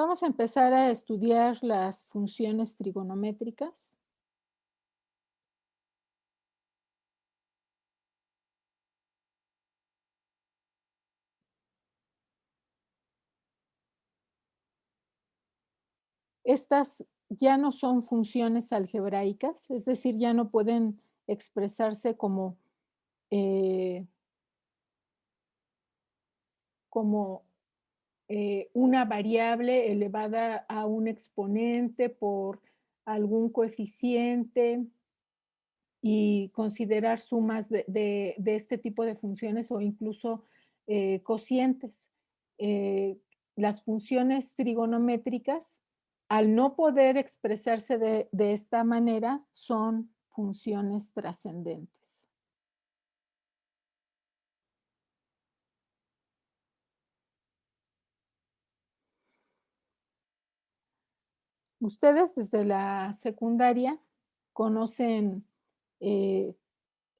Vamos a empezar a estudiar las funciones trigonométricas. Estas ya no son funciones algebraicas, es decir, ya no pueden expresarse eh, como una variable elevada a un exponente por algún coeficiente y considerar sumas de este tipo de funciones o incluso cocientes. Eh, las funciones trigonométricas, al no poder expresarse de esta manera, son funciones trascendentes. Ustedes desde la secundaria conocen eh,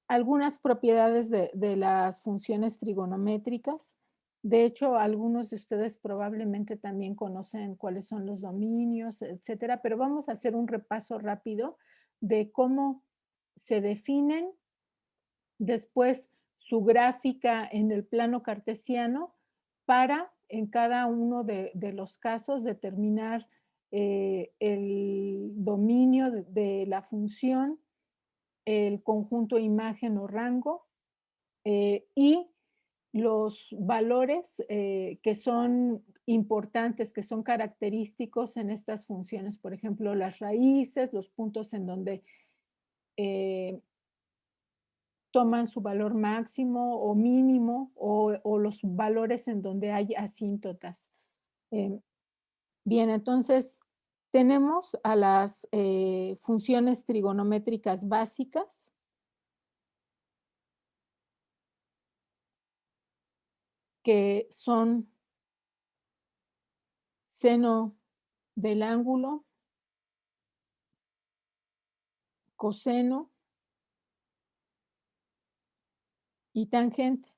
algunas propiedades de las funciones trigonométricas. De hecho, algunos de ustedes probablemente también conocen cuáles son los dominios, etcétera, pero vamos a hacer un repaso rápido de cómo se definen, después su gráfica en el plano cartesiano para en cada uno de los casos determinar el dominio de la función, el conjunto imagen o rango, y los valores que son importantes, que son característicos en estas funciones. Por ejemplo, las raíces, los puntos en donde eh, toman su valor máximo o mínimo, o los valores en donde hay asíntotas. Eh, Bien, entonces tenemos a las funciones trigonométricas básicas, que son seno del ángulo, coseno y tangente.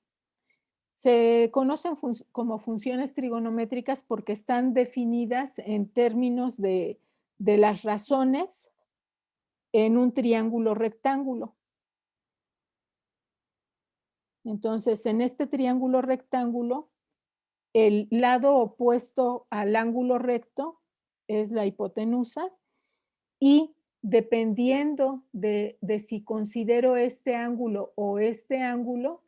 Se conocen como funciones trigonométricas porque están definidas en términos de las razones en un triángulo rectángulo. Entonces, en este triángulo rectángulo, el lado opuesto al ángulo recto es la hipotenusa, y dependiendo de si considero este ángulo o este ángulo,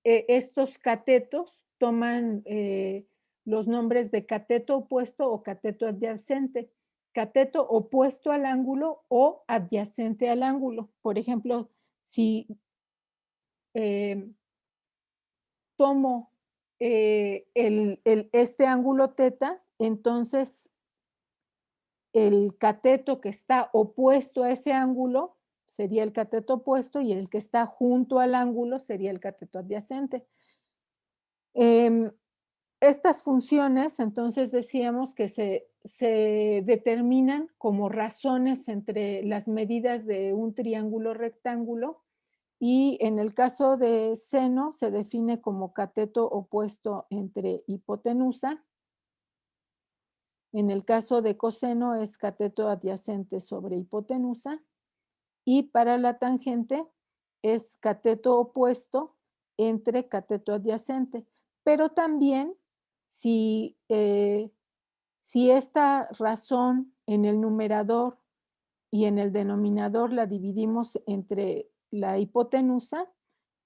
estos catetos toman los nombres de cateto opuesto o cateto adyacente. Cateto opuesto al ángulo o adyacente al ángulo. Por ejemplo, si eh, tomo este ángulo teta, entonces el cateto que está opuesto a ese ángulo sería el cateto opuesto, y el que está junto al ángulo sería el cateto adyacente. Em, Estas funciones, entonces decíamos que se determinan como razones entre las medidas de un triángulo rectángulo, y en el caso de seno se define como cateto opuesto entre hipotenusa. En el caso de coseno es cateto adyacente sobre hipotenusa, y para la tangente es cateto opuesto entre cateto adyacente. Pero también si, si esta razón en el numerador y en el denominador la dividimos entre la hipotenusa,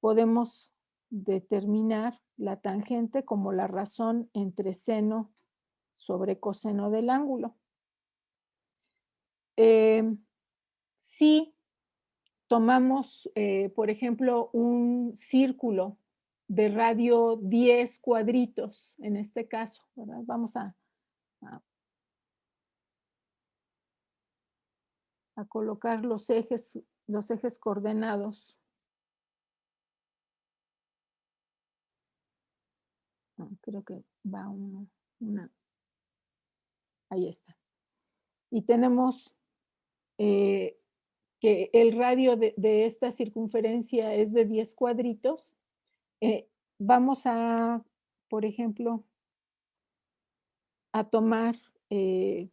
podemos determinar la tangente como la razón entre seno sobre coseno del ángulo. Si tomamos, por ejemplo, un círculo de radio 10 cuadritos, en este caso, ¿verdad? Vamos a- a colocar los ejes coordenados. No, creo que va una, ahí está. Y tenemos eh, que el radio de esta circunferencia es de 10 cuadritos. Vamos a, por ejemplo, a tomar eh,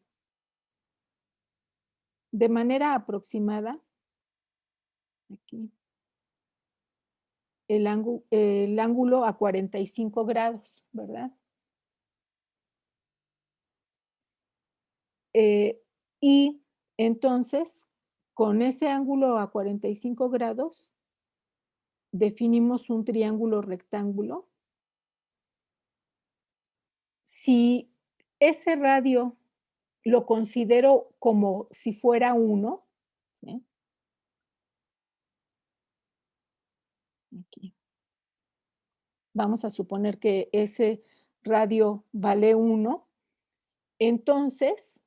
de manera aproximada, aquí, el ángulo a 45 grados, ¿verdad? Eh, y entonces, con ese ángulo a 45 grados, definimos un triángulo rectángulo. Si ese radio lo considero como si fuera 1, ¿sí? Aquí. Vamos a suponer que ese radio vale 1, entonces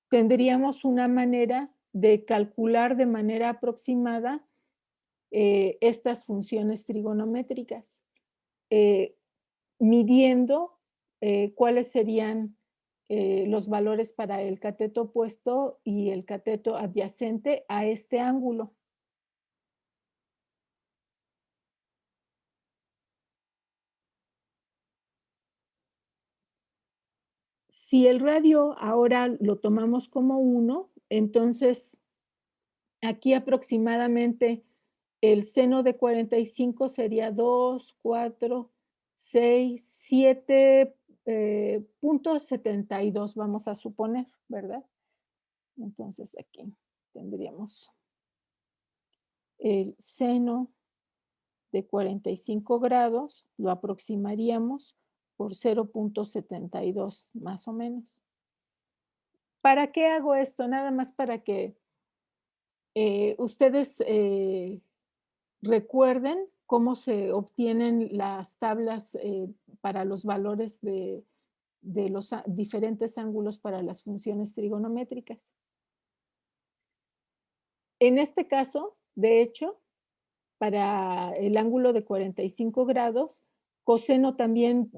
tendríamos una manera de calcular de manera aproximada estas funciones trigonométricas, eh, midiendo cuáles serían los valores para el cateto opuesto y el cateto adyacente a este ángulo. Si el radio ahora lo tomamos como 1, entonces aquí aproximadamente el seno de 45 sería 2, 4, 6, 7, punto 72, vamos a suponer, ¿verdad? Entonces aquí tendríamos el seno de 45 grados, lo aproximaríamos por 0.72 más o menos. ¿Para qué hago esto? Nada más para que ustedes recuerden cómo se obtienen las tablas para los valores de los diferentes ángulos para las funciones trigonométricas. En este caso, de hecho, para el ángulo de 45 grados, coseno también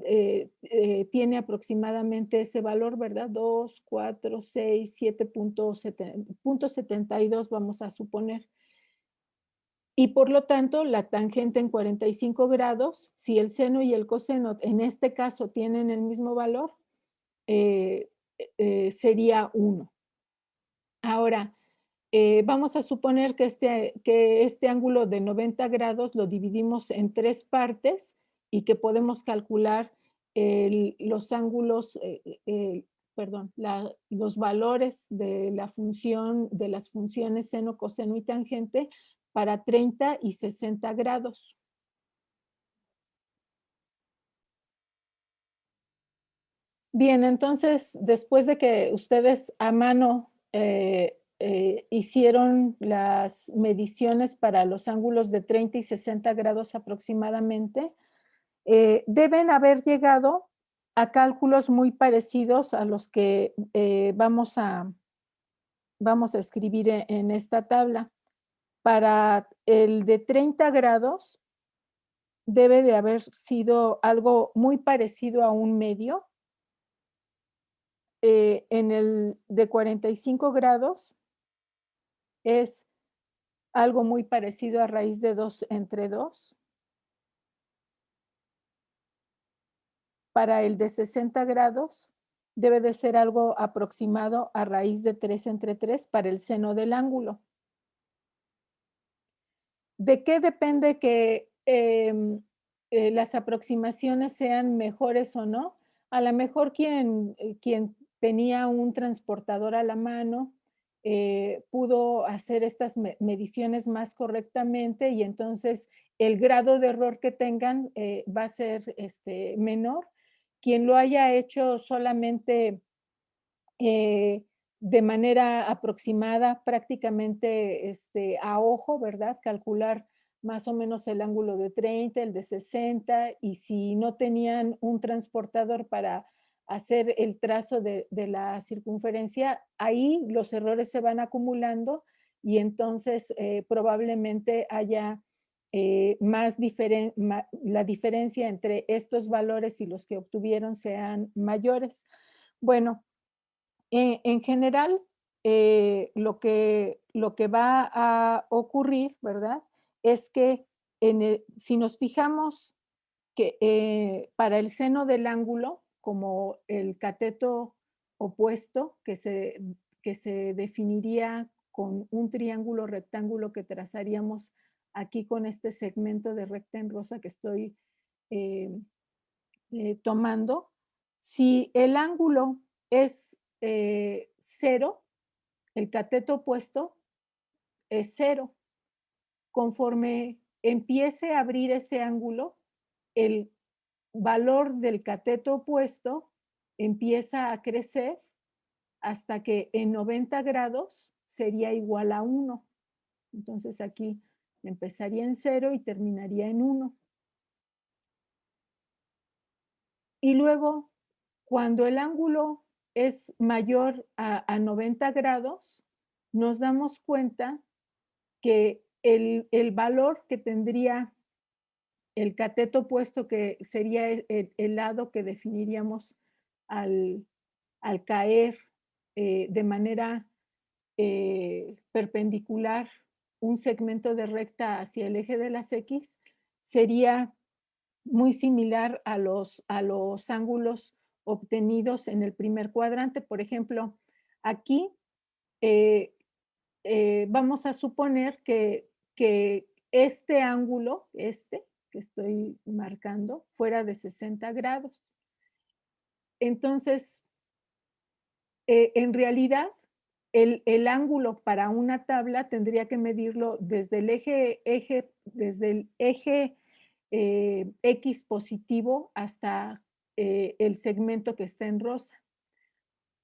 tiene aproximadamente ese valor, ¿verdad? 2, 4, 6, 7.72 vamos a suponer. Y por lo tanto, la tangente en 45 grados, si el seno y el coseno en este caso tienen el mismo valor, eh, sería 1. Ahora, vamos a suponer que este ángulo de 90 grados lo dividimos en 3 partes y que podemos calcular los ángulos, perdón, los valores de la función, de las funciones seno, coseno y tangente para 30 y 60 grados. Bien, entonces, después de que ustedes a mano hicieron las mediciones para los ángulos de 30 y 60 grados aproximadamente, deben haber llegado a cálculos muy parecidos a los que vamos a escribir en esta tabla. Para el de 30 grados debe de haber sido algo muy parecido a un medio. En el de 45 grados es algo muy parecido a raíz de 2 entre 2. Para el de 60 grados debe de ser algo aproximado a raíz de 3 entre 3 para el seno del ángulo. ¿De qué depende que las aproximaciones sean mejores o no? A lo mejor quien tenía un transportador a la mano pudo hacer estas mediciones más correctamente y entonces el grado de error que tengan va a ser menor. Quien lo haya hecho solamente de manera aproximada, prácticamente a ojo, ¿verdad? Calcular más o menos el ángulo de 30, el de 60, y si no tenían un transportador para hacer el trazo de la circunferencia, ahí los errores se van acumulando y entonces probablemente haya la diferencia entre estos valores y los que obtuvieron sean mayores. Bueno, en general, lo que va a ocurrir, ¿verdad? Es que si nos fijamos que para el seno del ángulo, como el cateto opuesto que se definiría con un triángulo rectángulo que trazaríamos aquí con este segmento de recta en rosa que estoy eh, tomando. Si el ángulo es 0, el cateto opuesto es 0. Conforme empiece a abrir ese ángulo, el valor del cateto opuesto empieza a crecer hasta que en 90 grados sería igual a 1. Entonces aquí empezaría en 0 y terminaría en 1. Y luego, cuando el ángulo es mayor a 90 grados, nos damos cuenta que el valor que tendría el cateto opuesto, que sería el lado que definiríamos al, al caer de manera perpendicular un segmento de recta hacia el eje de las X, sería muy similar a los ángulos obtenidos en el primer cuadrante. Por ejemplo, aquí eh, vamos a suponer que este ángulo, este que estoy marcando, fuera de 60 grados. Entonces, en realidad, el ángulo para una tabla tendría que medirlo desde desde el eje X positivo hasta el segmento que está en rosa.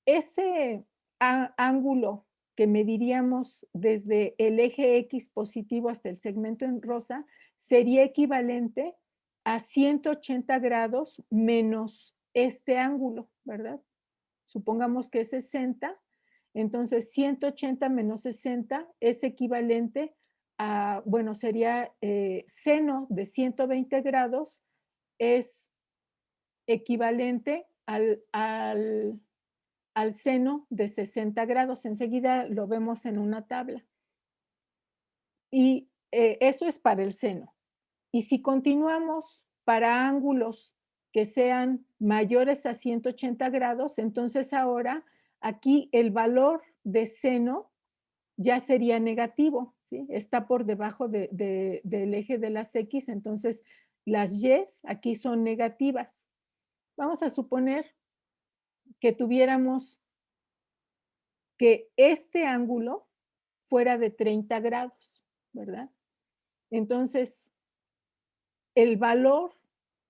Ese ángulo que mediríamos desde el eje X positivo hasta el segmento en rosa sería equivalente a 180 grados menos este ángulo, ¿verdad? Supongamos que es 60, entonces 180 menos 60 es equivalente a, bueno, sería seno de 120 grados es equivalente al seno de 60 grados. Enseguida lo vemos en una tabla. Y eso es para el seno. Y si continuamos para ángulos que sean mayores a 180 grados, entonces ahora aquí el valor de seno ya sería negativo, ¿sí? Está por debajo del eje de las X, entonces las Y aquí son negativas. Vamos a suponer que tuviéramos que este ángulo fuera de 30 grados, ¿verdad? Entonces, el valor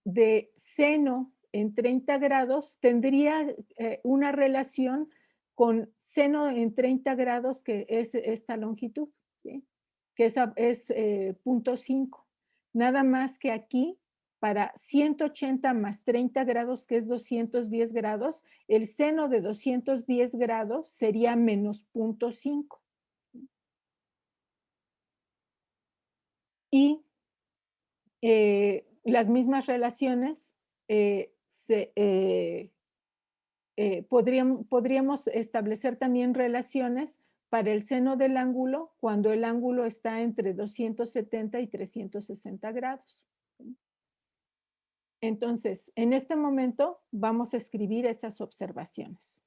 de seno en 30 grados tendría una relación con seno en 30 grados, que es esta longitud, ¿sí? Que es 0.5. Nada más que aquí, para 180 más 30 grados, que es 210 grados, el seno de 210 grados sería menos 0.5. Y las mismas relaciones podríamos establecer también relaciones para el seno del ángulo cuando el ángulo está entre 270 y 360 grados. Entonces, en este momento vamos a escribir esas observaciones.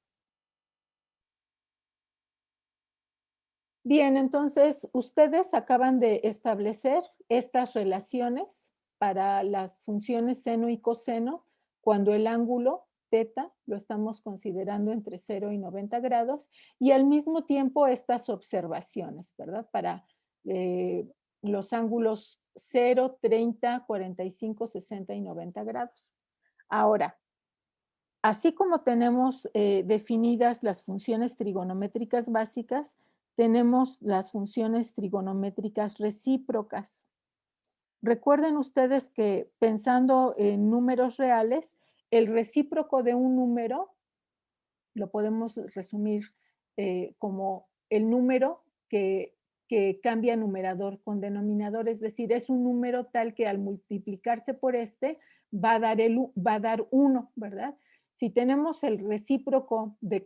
Bien, entonces ustedes acaban de establecer estas relaciones para las funciones seno y coseno cuando el ángulo teta lo estamos considerando entre 0 y 90 grados y al mismo tiempo estas observaciones, ¿verdad? Para los ángulos 0, 30, 45, 60 y 90 grados. Ahora, así como tenemos definidas las funciones trigonométricas básicas, tenemos las funciones trigonométricas recíprocas. Recuerden ustedes que pensando en números reales, el recíproco de un número lo podemos resumir como el número que cambia numerador con denominador, es decir, es un número tal que al multiplicarse por este va a dar 1, ¿verdad? Si tenemos el recíproco de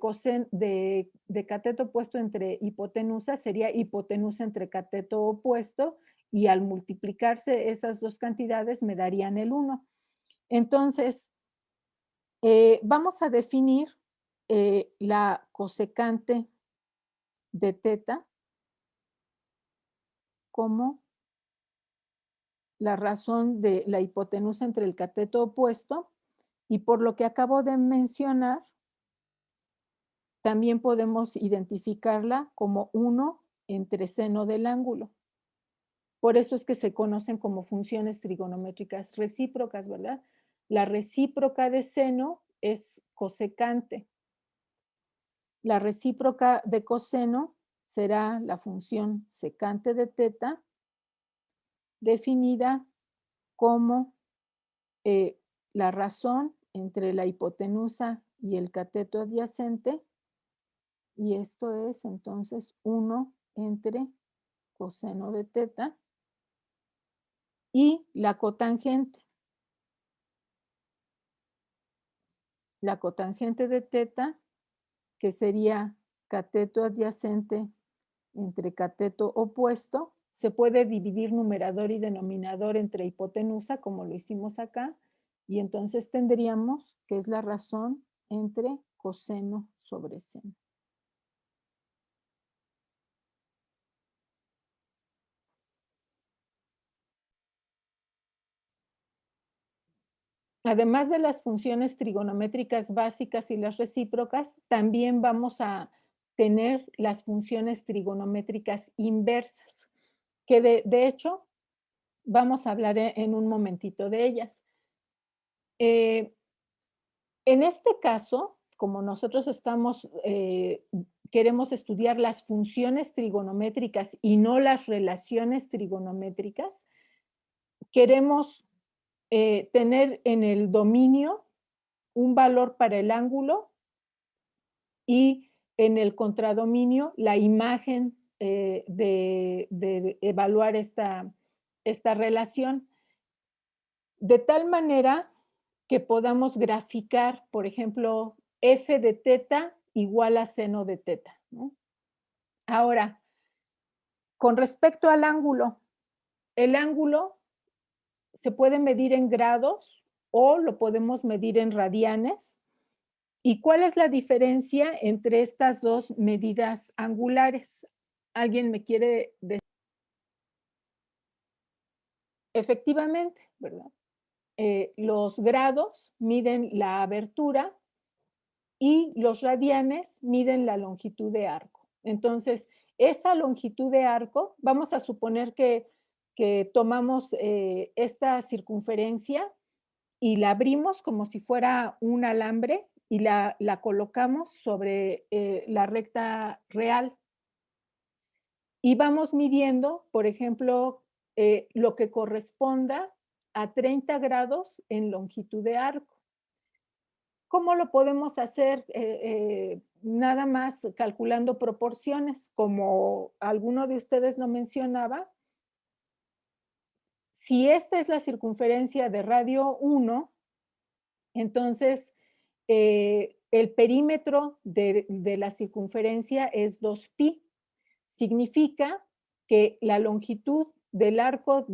cateto opuesto entre hipotenusa, sería hipotenusa entre cateto opuesto, y al multiplicarse esas dos cantidades me darían el 1. Entonces, vamos a definir la cosecante de teta como la razón de la hipotenusa entre el cateto opuesto, y por lo que acabo de mencionar, también podemos identificarla como 1 entre seno del ángulo. Por eso es que se conocen como funciones trigonométricas recíprocas, ¿verdad? La recíproca de seno es cosecante. La recíproca de coseno será la función secante de teta, definida como la razón entre la hipotenusa y el cateto adyacente, y esto es entonces 1 entre coseno de teta, y la cotangente. La cotangente de teta, que sería cateto adyacente entre cateto opuesto, se puede dividir numerador y denominador entre hipotenusa, como lo hicimos acá, y entonces tendríamos que es la razón entre coseno sobre seno. Además de las funciones trigonométricas básicas y las recíprocas, también vamos a tener las funciones trigonométricas inversas, que de hecho vamos a hablar en un momentito de ellas. En este caso, como nosotros queremos estudiar las funciones trigonométricas y no las relaciones trigonométricas, queremos tener en el dominio un valor para el ángulo y en el contradominio la imagen de evaluar esta relación, de tal manera que podamos graficar, por ejemplo, f de teta igual a seno de teta, ¿no? Ahora, con respecto al ángulo, el ángulo se puede medir en grados o lo podemos medir en radianes. ¿Y cuál es la diferencia entre estas dos medidas angulares? ¿Alguien me quiere decir? Efectivamente, ¿verdad? Los grados miden la abertura y los radianes miden la longitud de arco. Entonces, esa longitud de arco, vamos a suponer que tomamos esta circunferencia y la abrimos como si fuera un alambre y la colocamos sobre la recta real. Y vamos midiendo, por ejemplo, lo que corresponda a 30 grados en longitud de arco. ¿Cómo lo podemos hacer? Nada más calculando proporciones, como alguno de ustedes lo mencionaba. Si esta es la circunferencia de radio 1, entonces el perímetro de la circunferencia es 2pi. Significa que la longitud del arco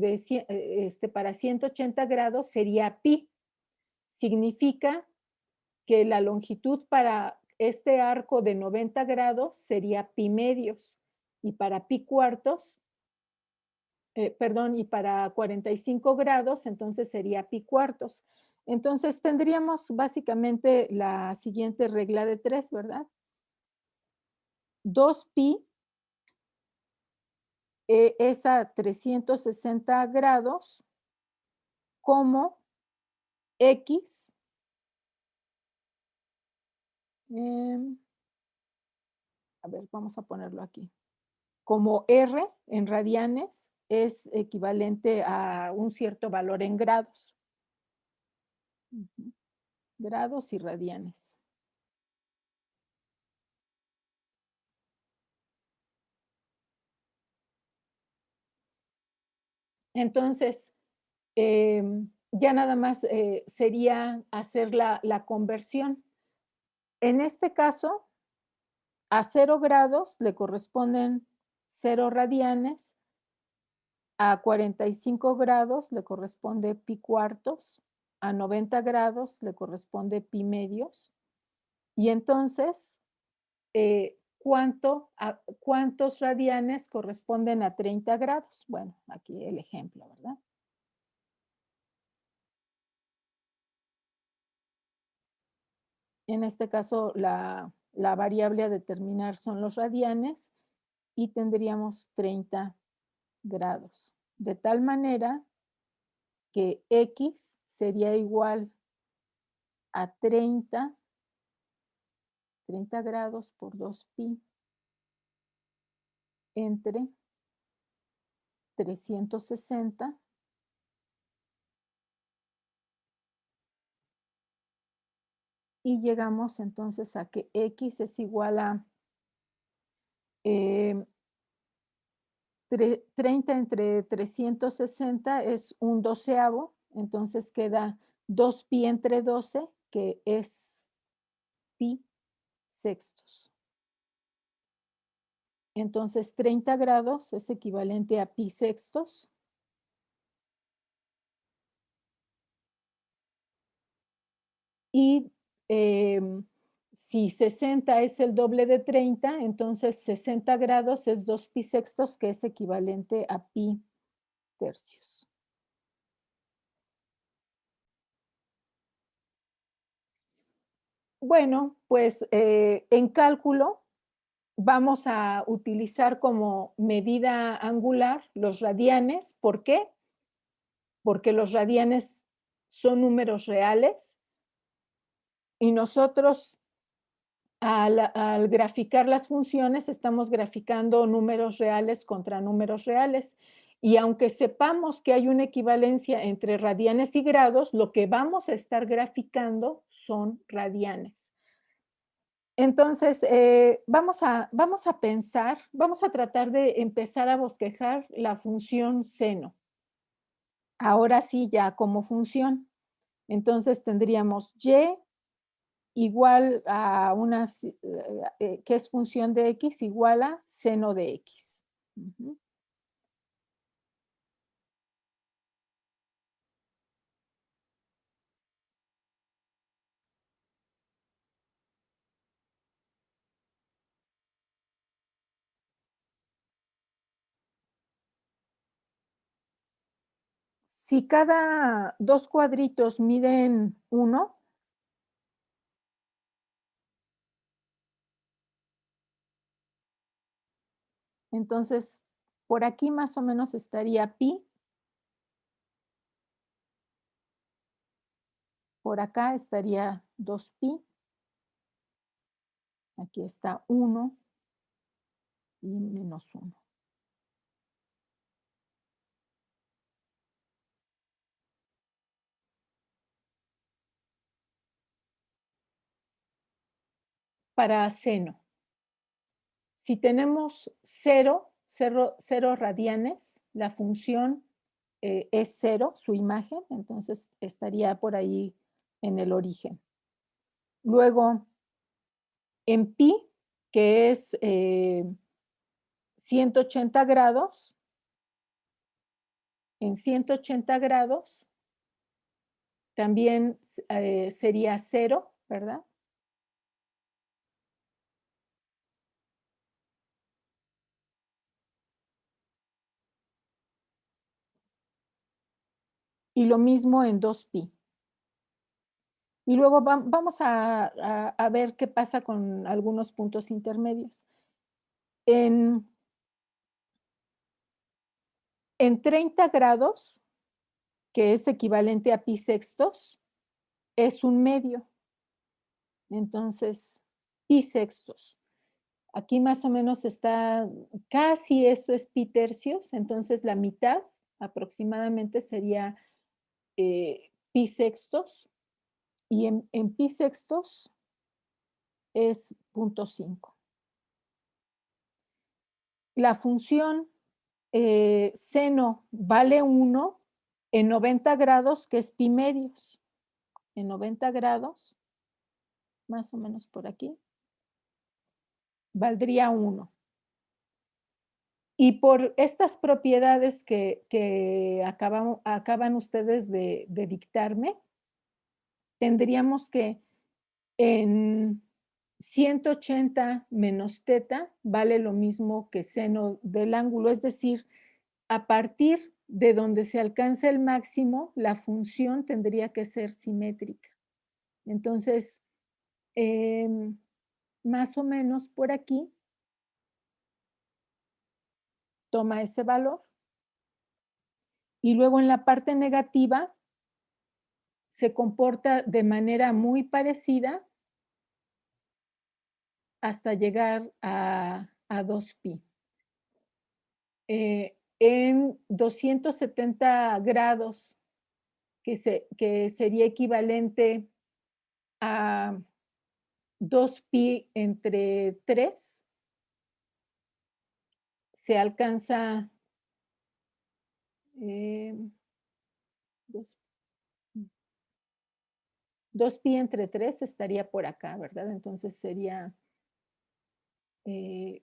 para 180 grados sería pi. Significa que la longitud para este arco de 90 grados sería pi medios, y para pi cuartos, y para 45 grados, entonces sería pi cuartos. Entonces tendríamos básicamente la siguiente regla de 3, ¿verdad? 2pi es a 360 grados como x a ver, vamos a ponerlo aquí. Como r en radianes es equivalente a un cierto valor en grados. Grados y radianes. Entonces, ya nada más sería hacer la conversión. En este caso, a 0 grados le corresponden 0 radianes, a 45 grados le corresponde pi cuartos, a 90 grados le corresponde pi medios, Y entonces, ¿cuántos radianes corresponden a 30 grados? Bueno, aquí el ejemplo, ¿verdad? En este caso, la variable a determinar son los radianes y tendríamos 30 grados. De tal manera que X sería igual a 30 grados por 2pi entre 360 y llegamos entonces a que X es igual a 30 entre 360 es un doceavo, entonces queda 2pi entre 12, que es pi sextos. Entonces 30 grados es equivalente a pi sextos. Y si 60 es el doble de 30, entonces 60 grados es 2 pi sextos, que es equivalente a pi tercios. Bueno, pues en cálculo vamos a utilizar como medida angular los radianes. ¿Por qué? Porque los radianes son números reales y nosotros al graficar las funciones estamos graficando números reales contra números reales. Y aunque sepamos que hay una equivalencia entre radianes y grados, lo que vamos a estar graficando son radianes. Entonces, vamos a pensar, vamos a tratar de empezar a bosquejar la función seno. Ahora sí, ya como función. Entonces tendríamos y igual a una, que es función de x, igual a seno de x. Ujú. Si cada dos cuadritos miden 1, entonces por aquí más o menos estaría pi, por acá estaría 2pi, aquí está 1 y menos 1. Para seno, si tenemos 0 radianes, la función es 0, su imagen, entonces estaría por ahí en el origen. Luego, en pi, que es 180 grados, en 180 grados también sería 0, ¿verdad? Y lo mismo en 2pi. Y luego vamos a ver qué pasa con algunos puntos intermedios. En 30 grados, que es equivalente a pi sextos, es un medio. Entonces, pi sextos. Aquí más o menos está, casi esto es pi tercios, entonces la mitad aproximadamente sería pi sextos, y en pi sextos es 0.5. La función seno vale 1 en 90 grados, que es pi medios. En 90 grados, más o menos por aquí, valdría 1. Y por estas propiedades que acaban ustedes de dictarme, tendríamos que en 180 menos teta vale lo mismo que seno del ángulo, es decir, a partir de donde se alcanza el máximo, la función tendría que ser simétrica. Entonces, más o menos por aquí, toma ese valor, y luego en la parte negativa se comporta de manera muy parecida hasta llegar a 2pi. En 270 grados, que sería equivalente a 2pi entre 3, se alcanza 2, 2pi entre 3 estaría por acá, ¿verdad? Entonces sería en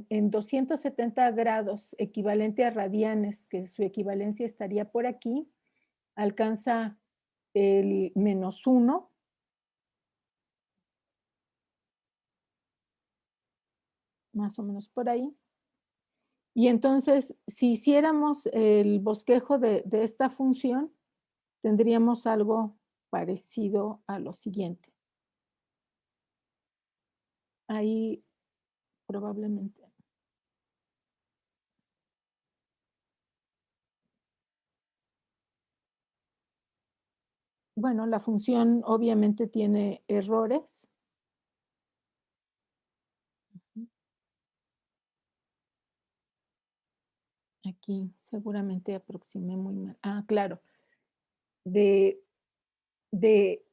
270 grados, equivalente a radianes, que su equivalencia estaría por aquí, alcanza el -1, más o menos por ahí. Y entonces, si hiciéramos el bosquejo de esta función, tendríamos algo parecido a lo siguiente. Ahí probablemente. Bueno, la función obviamente tiene errores. Aquí seguramente aproximé muy mal. Ah, claro. De, de,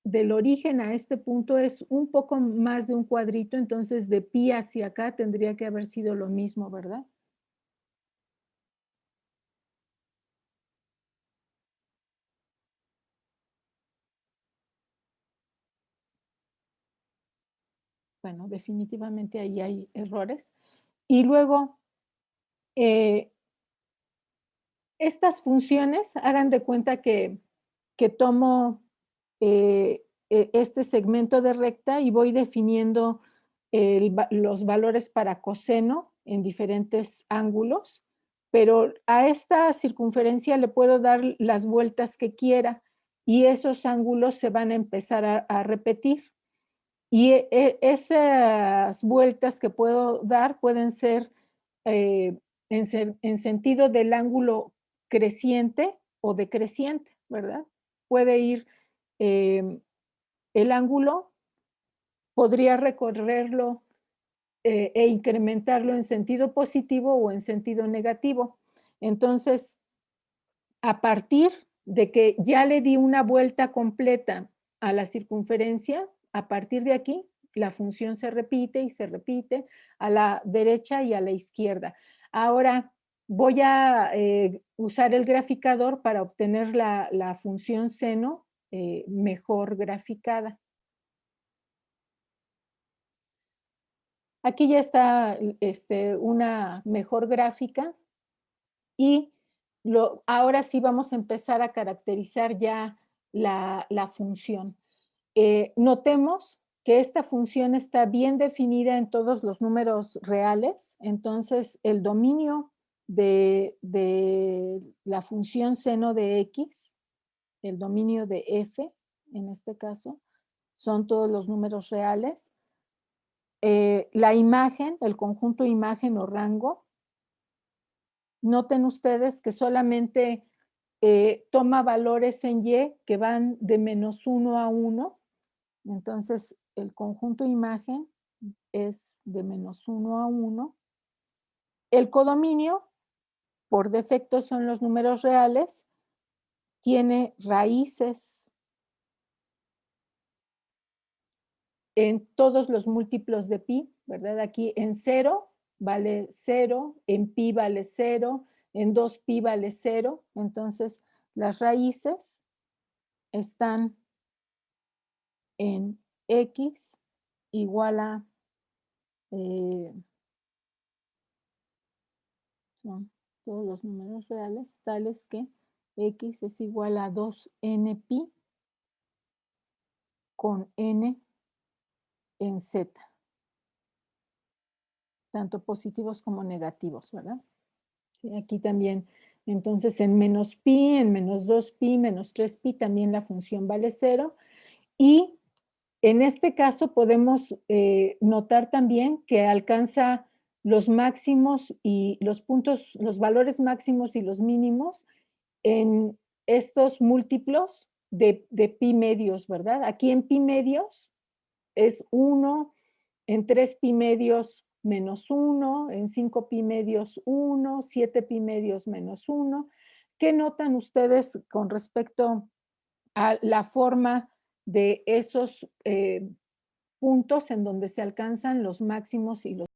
del origen a este punto es un poco más de un cuadrito, entonces de pi hacia acá tendría que haber sido lo mismo, ¿verdad? Bueno, definitivamente ahí hay errores. Y luego, estas funciones, hagan de cuenta que tomo este segmento de recta y voy definiendo los valores para coseno en diferentes ángulos, pero a esta circunferencia le puedo dar las vueltas que quiera y esos ángulos se van a empezar a repetir. Y esas vueltas que puedo dar pueden ser en sentido del ángulo creciente o decreciente, ¿verdad? Puede ir el ángulo, podría recorrerlo e incrementarlo en sentido positivo o en sentido negativo. Entonces, a partir de que ya le di una vuelta completa a la circunferencia, a partir de aquí, la función se repite y se repite a la derecha y a la izquierda. Ahora voy a usar el graficador para obtener la función seno mejor graficada. Aquí ya está una mejor gráfica y ahora sí vamos a empezar a caracterizar ya la función. Notemos que esta función está bien definida en todos los números reales, entonces el dominio de la función seno de x, el dominio de f, en este caso, son todos los números reales. La imagen, el conjunto imagen o rango, noten ustedes que solamente toma valores en y que van de -1 a 1. Entonces, el conjunto imagen es de -1 a 1. El codominio, por defecto son los números reales, tiene raíces en todos los múltiplos de pi, ¿verdad? Aquí en 0 vale 0, en pi vale 0, en 2pi vale 0. Entonces, las raíces están en x igual a, son todos los números reales, tales que x es igual a 2n pi con n en z, tanto positivos como negativos, ¿verdad? Sí, aquí también, entonces en menos pi, en menos 2pi, menos 3pi, también la función vale 0. Y en este caso podemos notar también que alcanza los máximos y los puntos, los valores máximos y los mínimos en estos múltiplos de pi medios, ¿verdad? Aquí en pi medios es 1, en 3 pi medios menos 1, en 5 pi medios 1, 7 pi medios menos 1. ¿Qué notan ustedes con respecto a la forma de esos puntos en donde se alcanzan los máximos y los